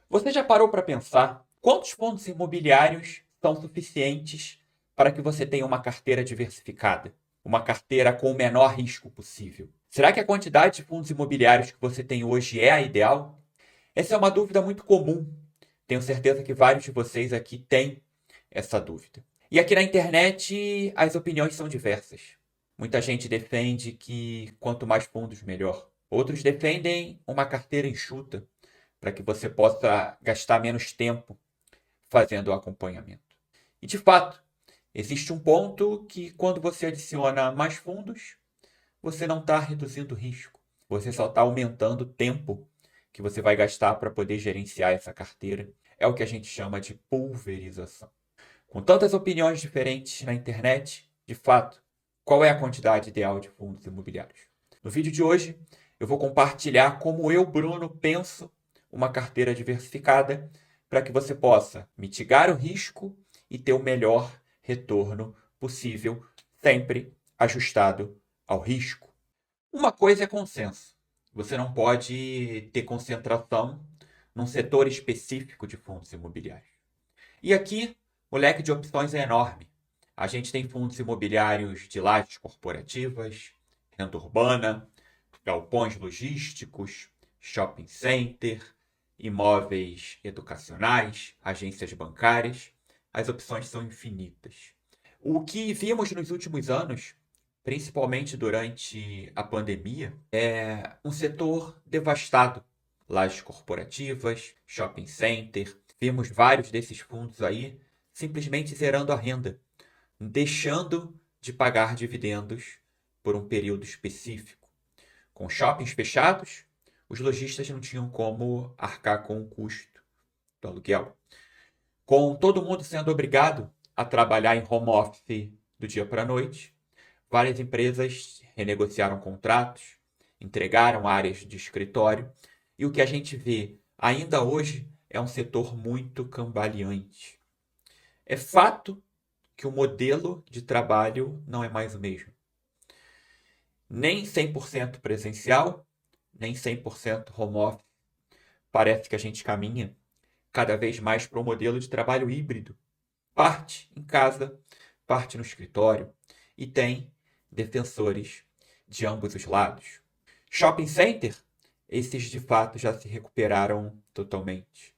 Você já parou para pensar quantos fundos imobiliários são suficientes para que você tenha uma carteira diversificada? Uma carteira com o menor risco possível? Será que a quantidade de fundos imobiliários que você tem hoje é a ideal? Essa é uma dúvida muito comum. Tenho certeza que vários de vocês aqui têm essa dúvida. E aqui na internet as opiniões são diversas. Muita gente defende que quanto mais fundos, melhor. Outros defendem uma carteira enxuta, para que você possa gastar menos tempo fazendo o acompanhamento. E de fato, existe um ponto que quando você adiciona mais fundos, você não está reduzindo o risco. Você só está aumentando o tempo que você vai gastar para poder gerenciar essa carteira. É o que a gente chama de pulverização. Com tantas opiniões diferentes na internet, de fato, qual é a quantidade ideal de fundos imobiliários? No vídeo de hoje, eu vou compartilhar como eu, Bruno, penso uma carteira diversificada para que você possa mitigar o risco e ter o melhor retorno possível, sempre ajustado ao risco. Uma coisa é consenso. Você não pode ter concentração num setor específico de fundos imobiliários. E aqui, o leque de opções é enorme. A gente tem fundos imobiliários de lajes corporativas, renda urbana, galpões logísticos, shopping center, imóveis educacionais, agências bancárias. As opções são infinitas. O que vimos nos últimos anos, principalmente durante a pandemia, é um setor devastado. Lajes corporativas, shopping center. Vimos vários desses fundos aí simplesmente zerando a renda, deixando de pagar dividendos por um período específico. Com shoppings fechados, os lojistas não tinham como arcar com o custo do aluguel. Com todo mundo sendo obrigado a trabalhar em home office do dia para a noite, várias empresas renegociaram contratos, entregaram áreas de escritório, e o que a gente vê ainda hoje é um setor muito cambaleante. É fato que o modelo de trabalho não é mais o mesmo. Nem 100% presencial, nem 100% home office. Parece que a gente caminha cada vez mais para um modelo de trabalho híbrido. Parte em casa, parte no escritório. E tem defensores de ambos os lados. Shopping center, esses de fato já se recuperaram totalmente.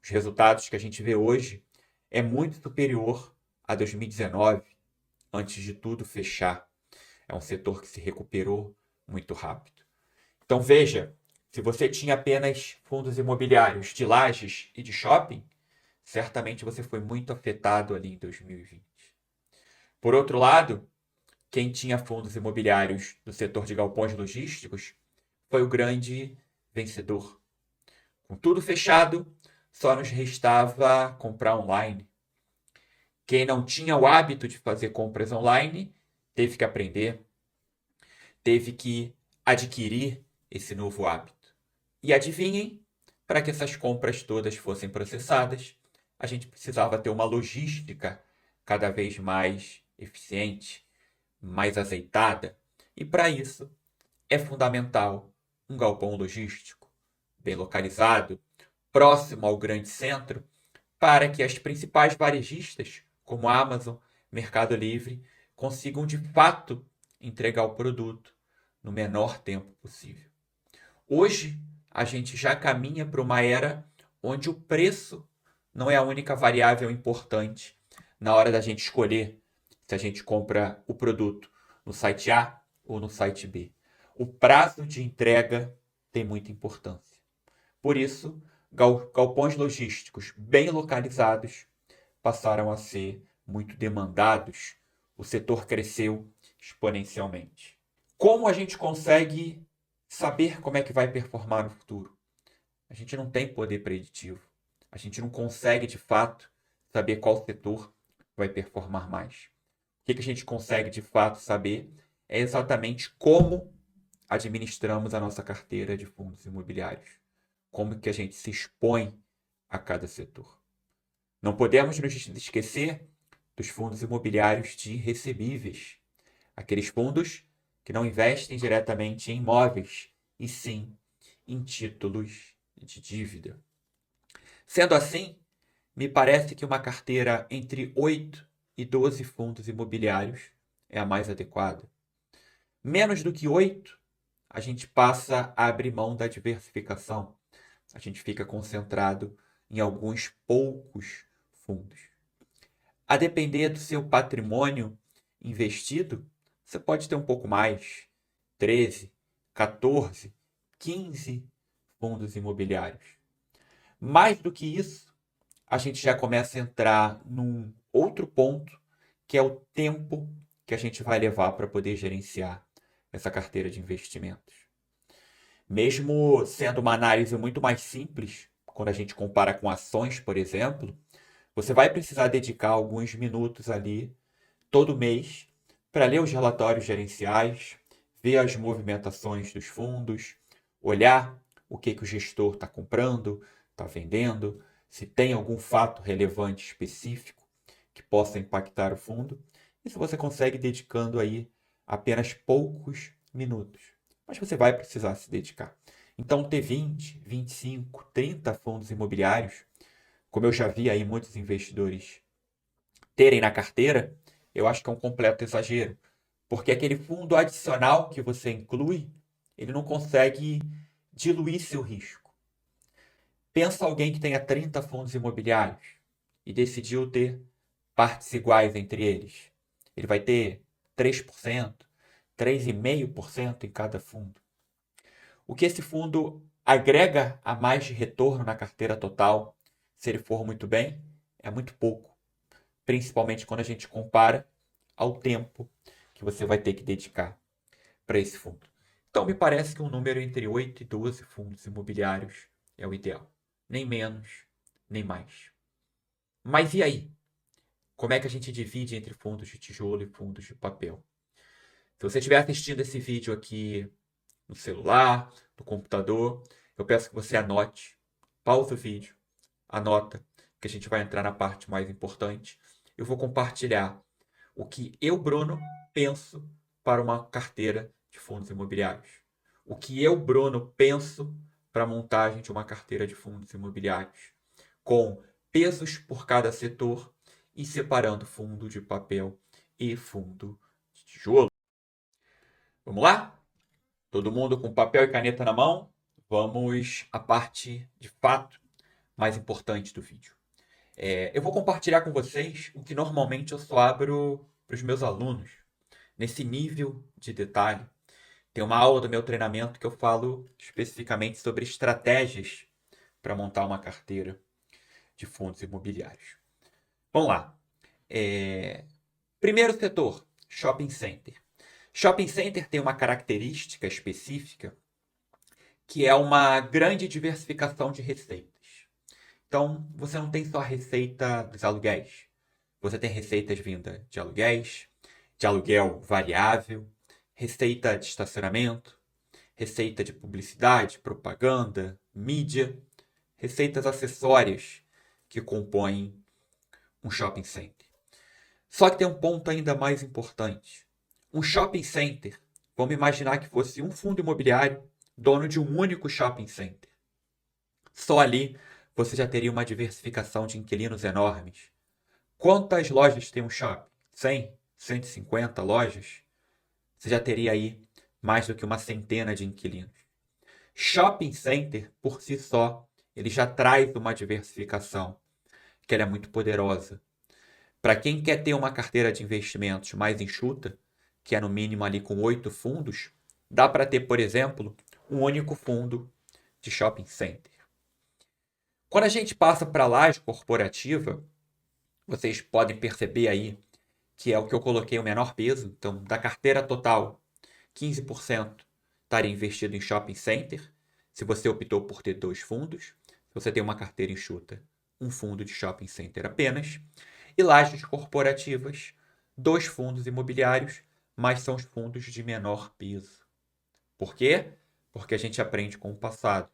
Os resultados que a gente vê hoje é muito superior a 2019, antes de tudo fechar. É um setor que se recuperou muito rápido. Então veja, se você tinha apenas fundos imobiliários de lajes e de shopping, certamente você foi muito afetado ali em 2020. Por outro lado, quem tinha fundos imobiliários do setor de galpões logísticos foi o grande vencedor. Com tudo fechado, só nos restava comprar online. Quem não tinha o hábito de fazer compras online teve que aprender, teve que adquirir esse novo hábito. E adivinhem, para que essas compras todas fossem processadas, a gente precisava ter uma logística cada vez mais eficiente, mais azeitada. E para isso é fundamental um galpão logístico bem localizado, próximo ao grande centro, para que as principais varejistas, como a Amazon, Mercado Livre, consigam de fato entregar o produto no menor tempo possível. Hoje, a gente já caminha para uma era onde o preço não é a única variável importante na hora da gente escolher se a gente compra o produto no site A ou no site B. O prazo de entrega tem muita importância. Por isso, galpões logísticos bem localizados passaram a ser muito demandados. O setor cresceu exponencialmente. Como a gente consegue saber como é que vai performar no futuro? A gente não tem poder preditivo. A gente não consegue, de fato, saber qual setor vai performar mais. O que a gente consegue, de fato, saber é exatamente como administramos a nossa carteira de fundos imobiliários. Como que a gente se expõe a cada setor. Não podemos nos esquecer dos fundos imobiliários de recebíveis. Aqueles fundos que não investem diretamente em imóveis, e sim em títulos de dívida. Sendo assim, me parece que uma carteira entre 8 e 12 fundos imobiliários é a mais adequada. Menos do que 8, a gente passa a abrir mão da diversificação. A gente fica concentrado em alguns poucos fundos. A depender do seu patrimônio investido, você pode ter um pouco mais, 13, 14, 15 fundos imobiliários. Mais do que isso, a gente já começa a entrar num outro ponto, que é o tempo que a gente vai levar para poder gerenciar essa carteira de investimentos. Mesmo sendo uma análise muito mais simples, quando a gente compara com ações, por exemplo, você vai precisar dedicar alguns minutos ali, todo mês, para ler os relatórios gerenciais, ver as movimentações dos fundos, olhar o que o gestor está comprando, está vendendo, se tem algum fato relevante específico que possa impactar o fundo. Isso você consegue dedicando aí apenas poucos minutos. Mas você vai precisar se dedicar. Então, ter 20, 25, 30 fundos imobiliários, como eu já vi aí muitos investidores terem na carteira, eu acho que é um completo exagero. Porque aquele fundo adicional que você inclui, ele não consegue diluir seu risco. Pensa alguém que tenha 30 fundos imobiliários e decidiu ter partes iguais entre eles. Ele vai ter 3%, 3,5% em cada fundo. O que esse fundo agrega a mais de retorno na carteira total, se ele for muito bem, é muito pouco. Principalmente quando a gente compara ao tempo que você vai ter que dedicar para esse fundo. Então, me parece que um número entre 8 e 12 fundos imobiliários é o ideal. Nem menos, nem mais. Mas e aí? Como é que a gente divide entre fundos de tijolo e fundos de papel? Se você estiver assistindo esse vídeo aqui no celular, no computador, eu peço que você anote, pausa o vídeo, anota, que a gente vai entrar na parte mais importante. Eu vou compartilhar o que eu, Bruno, penso para uma carteira de fundos imobiliários. O que eu, Bruno, penso para a montagem de uma carteira de fundos imobiliários, com pesos por cada setor e separando fundo de papel e fundo de tijolo. Vamos lá? Todo mundo com papel e caneta na mão? Vamos à parte de fato mais importante do vídeo. Eu vou compartilhar com vocês o que normalmente eu só abro para os meus alunos, nesse nível de detalhe. Tem uma aula do meu treinamento que eu falo especificamente sobre estratégias para montar uma carteira de fundos imobiliários. Vamos lá. Primeiro setor, shopping center. Shopping center tem uma característica específica que é uma grande diversificação de receitas. Então, você não tem só a receita dos aluguéis. Você tem receitas vindas de aluguéis, de aluguel variável, receita de estacionamento, receita de publicidade, propaganda, mídia, receitas acessórias que compõem um shopping center. Só que tem um ponto ainda mais importante. Um shopping center, vamos imaginar que fosse um fundo imobiliário dono de um único shopping center. Só ali você já teria uma diversificação de inquilinos enormes. Quantas lojas tem um shopping? 100? 150 lojas? Você já teria aí mais do que uma centena de inquilinos. Shopping center, por si só, ele já traz uma diversificação, que ela é muito poderosa. Para quem quer ter uma carteira de investimentos mais enxuta, que é no mínimo ali com 8 fundos, dá para ter, por exemplo, um único fundo de shopping center. Quando a gente passa para a laje corporativa, vocês podem perceber aí que é o que eu coloquei o menor peso. Então, da carteira total, 15% estaria investido em shopping center, se você optou por ter 2 fundos. Se você tem uma carteira enxuta, um fundo de shopping center apenas. E lajes corporativas, 2 fundos imobiliários, mas são os fundos de menor peso. Por quê? Porque a gente aprende com o passado.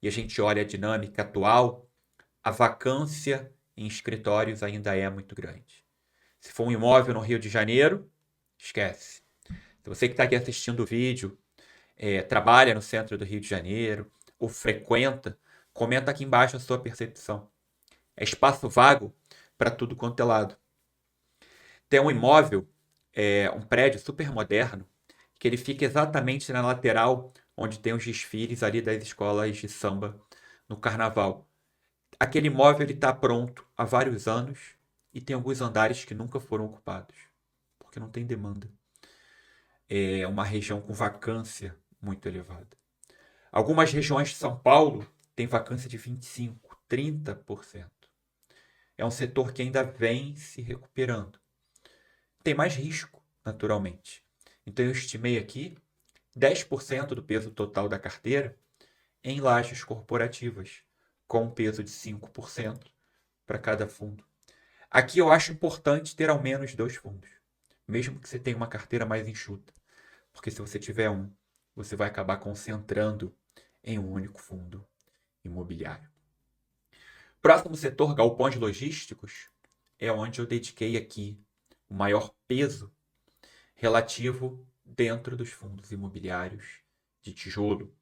E a gente olha a dinâmica atual, a vacância em escritórios ainda é muito grande. Se for um imóvel no Rio de Janeiro, esquece. Se você que está aqui assistindo o vídeo, trabalha no centro do Rio de Janeiro, ou frequenta Comenta aqui embaixo a sua percepção. É espaço vago para tudo quanto é lado. Tem um imóvel, um prédio super moderno, que ele fica exatamente na lateral onde tem os desfiles ali das escolas de samba no carnaval. Aquele imóvel está pronto há vários anos e tem alguns andares que nunca foram ocupados, porque não tem demanda. É uma região com vacância muito elevada. Algumas regiões de São Paulo têm vacância de 25%, 30%. É um setor que ainda vem se recuperando. Tem mais risco, naturalmente. Então eu estimei aqui 10% do peso total da carteira em lajes corporativas, com um peso de 5% para cada fundo. Aqui eu acho importante ter ao menos 2 fundos, mesmo que você tenha uma carteira mais enxuta, porque se você tiver um, você vai acabar concentrando em um único fundo imobiliário. Próximo setor, galpões logísticos, é onde eu dediquei aqui o maior peso relativo dentro dos fundos imobiliários de tijolo.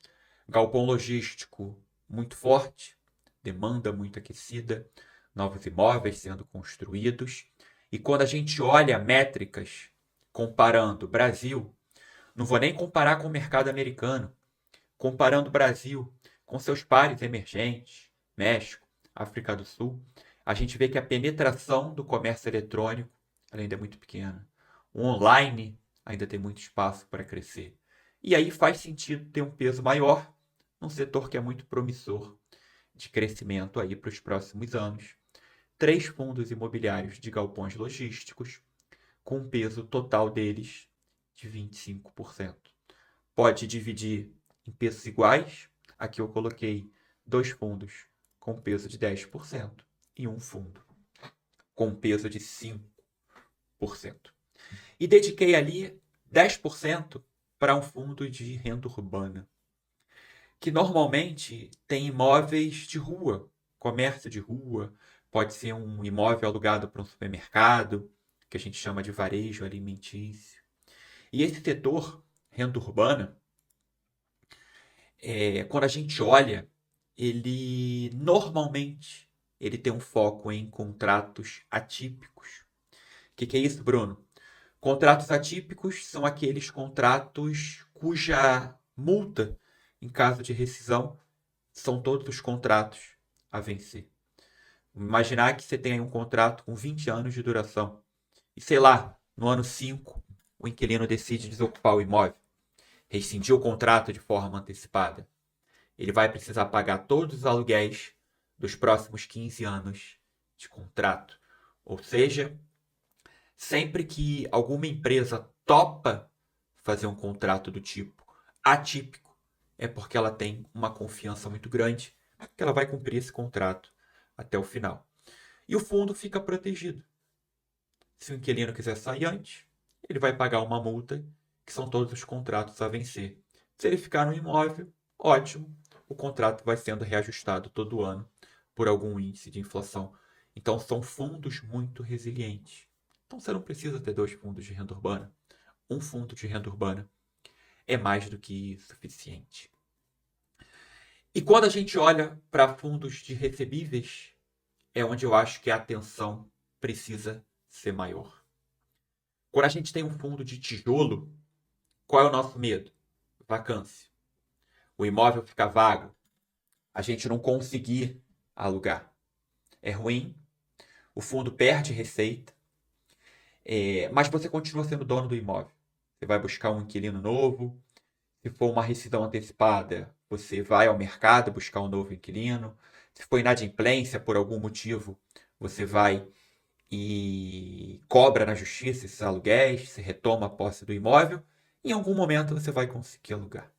Galpão logístico muito forte, demanda muito aquecida, novos imóveis sendo construídos. E quando a gente olha métricas comparando Brasil, não vou nem comparar com o mercado americano, comparando o Brasil com seus pares emergentes, México, África do Sul, a gente vê que a penetração do comércio eletrônico ainda é muito pequena. O online ainda tem muito espaço para crescer. E aí faz sentido ter um peso maior num setor que é muito promissor de crescimento aí para os próximos anos. 3 fundos imobiliários de galpões logísticos, com um peso total deles de 25%. Pode dividir em pesos iguais. Aqui eu coloquei 2 fundos com peso de 10% e um fundo com peso de 5%. E dediquei ali 10% para um fundo de renda urbana, que normalmente tem imóveis de rua, comércio de rua, pode ser um imóvel alugado para um supermercado, que a gente chama de varejo alimentício. E esse setor, renda urbana, quando a gente olha, ele normalmente ele tem um foco em contratos atípicos. O que é isso, Bruno? Contratos atípicos são aqueles contratos cuja multa, em caso de rescisão, são todos os contratos a vencer. Imaginar que você tem aí um contrato com 20 anos de duração e, sei lá, no ano 5, o inquilino decide desocupar o imóvel, rescindir o contrato de forma antecipada. Ele vai precisar pagar todos os aluguéis dos próximos 15 anos de contrato. Ou seja, sempre que alguma empresa topa fazer um contrato do tipo atípico, é porque ela tem uma confiança muito grande que ela vai cumprir esse contrato até o final. E o fundo fica protegido. Se o inquilino quiser sair antes, ele vai pagar uma multa, que são todos os contratos a vencer. Se ele ficar no imóvel, ótimo, o contrato vai sendo reajustado todo ano por algum índice de inflação. Então são fundos muito resilientes. Então você não precisa ter 2 fundos de renda urbana. Um fundo de renda urbana é mais do que suficiente. E quando a gente olha para fundos de recebíveis, é onde eu acho que a atenção precisa ser maior. Quando a gente tem um fundo de tijolo, qual é o nosso medo? Vacância. O imóvel fica vago, a gente não conseguir alugar. É ruim, o fundo perde receita, mas você continua sendo dono do imóvel. Você vai buscar um inquilino novo. Se for uma rescisão antecipada, você vai ao mercado buscar um novo inquilino. Se for inadimplência por algum motivo, você vai e cobra na justiça esses aluguéis, você retoma a posse do imóvel. Em algum momento você vai conseguir alugar.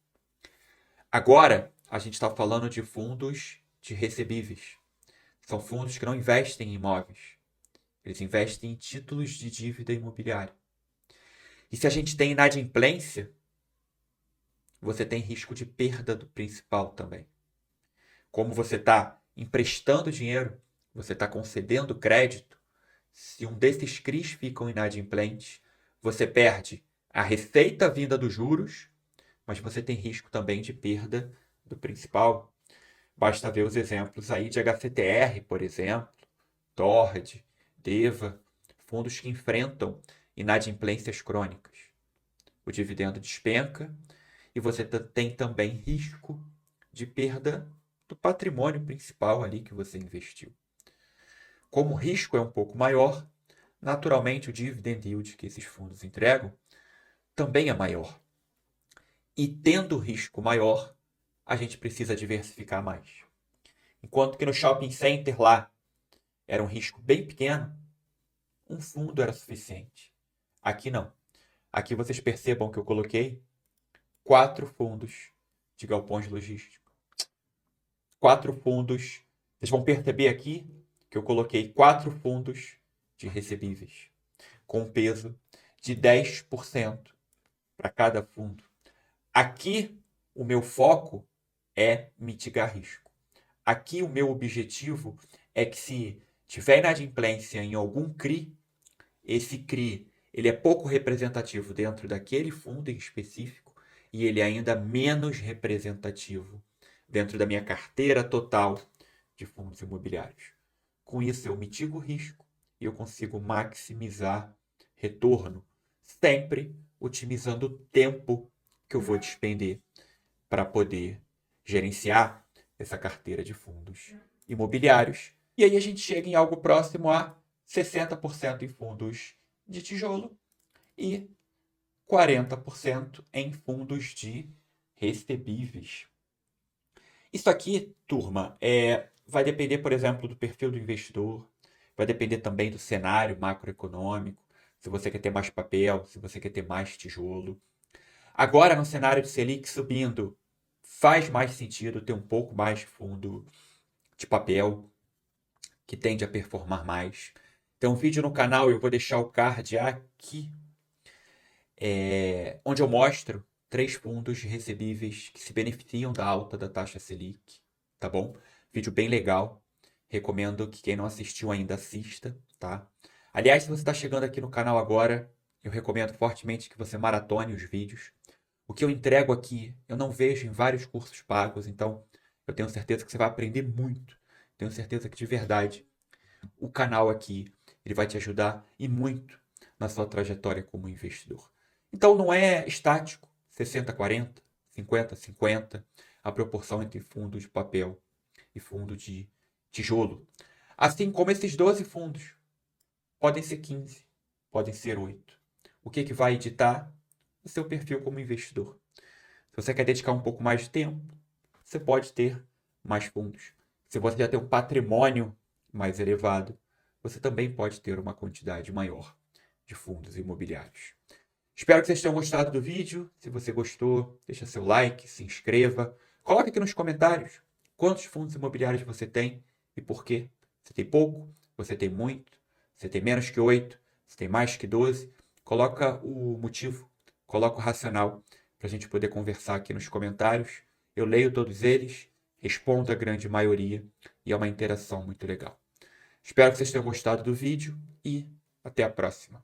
Agora, a gente está falando de fundos de recebíveis. São fundos que não investem em imóveis. Eles investem em títulos de dívida imobiliária. E se a gente tem inadimplência, você tem risco de perda do principal também. Como você está emprestando dinheiro, você está concedendo crédito, se um desses CRIs ficam inadimplentes, você perde a receita vinda dos juros, mas você tem risco também de perda do principal. Basta ver os exemplos aí de HCTR, por exemplo, TORD, DEVA, fundos que enfrentam inadimplências crônicas. O dividendo despenca e você tem também risco de perda do patrimônio principal ali que você investiu. Como o risco é um pouco maior, naturalmente o dividend yield que esses fundos entregam também é maior. E tendo risco maior, a gente precisa diversificar mais. Enquanto que no shopping center lá era um risco bem pequeno, um fundo era suficiente. Aqui não. Aqui vocês percebam que eu coloquei 4 fundos de galpões logísticos. 4 fundos. Vocês vão perceber aqui que eu coloquei 4 fundos de recebíveis, com peso de 10% para cada fundo. Aqui, o meu foco é mitigar risco. Aqui, o meu objetivo é que se tiver inadimplência em algum CRI, esse CRI ele é pouco representativo dentro daquele fundo em específico e ele é ainda menos representativo dentro da minha carteira total de fundos imobiliários. Com isso, eu mitigo o risco e eu consigo maximizar retorno, sempre otimizando o tempo que eu vou despender para poder gerenciar essa carteira de fundos imobiliários. E aí a gente chega em algo próximo a 60% em fundos de tijolo e 40% em fundos de recebíveis. Isso aqui, turma, vai depender, por exemplo, do perfil do investidor, vai depender também do cenário macroeconômico, se você quer ter mais papel, se você quer ter mais tijolo. Agora, no cenário de Selic subindo, faz mais sentido ter um pouco mais de fundo de papel, que tende a performar mais. Tem um vídeo no canal, eu vou deixar o card aqui, onde eu mostro 3 fundos de recebíveis que se beneficiam da alta da taxa Selic, tá bom? Vídeo bem legal, recomendo que quem não assistiu ainda assista, tá? Aliás, se você está chegando aqui no canal agora, eu recomendo fortemente que você maratone os vídeos. O que eu entrego aqui, eu não vejo em vários cursos pagos, então eu tenho certeza que você vai aprender muito. Tenho certeza que de verdade o canal aqui ele vai te ajudar e muito na sua trajetória como investidor. Então não é estático, 60-40, 50-50, a proporção entre fundo de papel e fundo de tijolo. Assim como esses 12 fundos, podem ser 15, podem ser 8. O que vai editar? O seu perfil como investidor. Se você quer dedicar um pouco mais de tempo, você pode ter mais fundos. Se você já tem um patrimônio mais elevado, você também pode ter uma quantidade maior de fundos imobiliários. Espero que vocês tenham gostado do vídeo. Se você gostou, deixa seu like, se inscreva. Coloque aqui nos comentários quantos fundos imobiliários você tem e por quê. Você tem pouco? Você tem muito? Você tem menos que 8? Você tem mais que 12? Coloca o motivo, coloca o racional para a gente poder conversar aqui nos comentários. Eu leio todos eles, respondo a grande maioria e é uma interação muito legal. Espero que vocês tenham gostado do vídeo e até a próxima.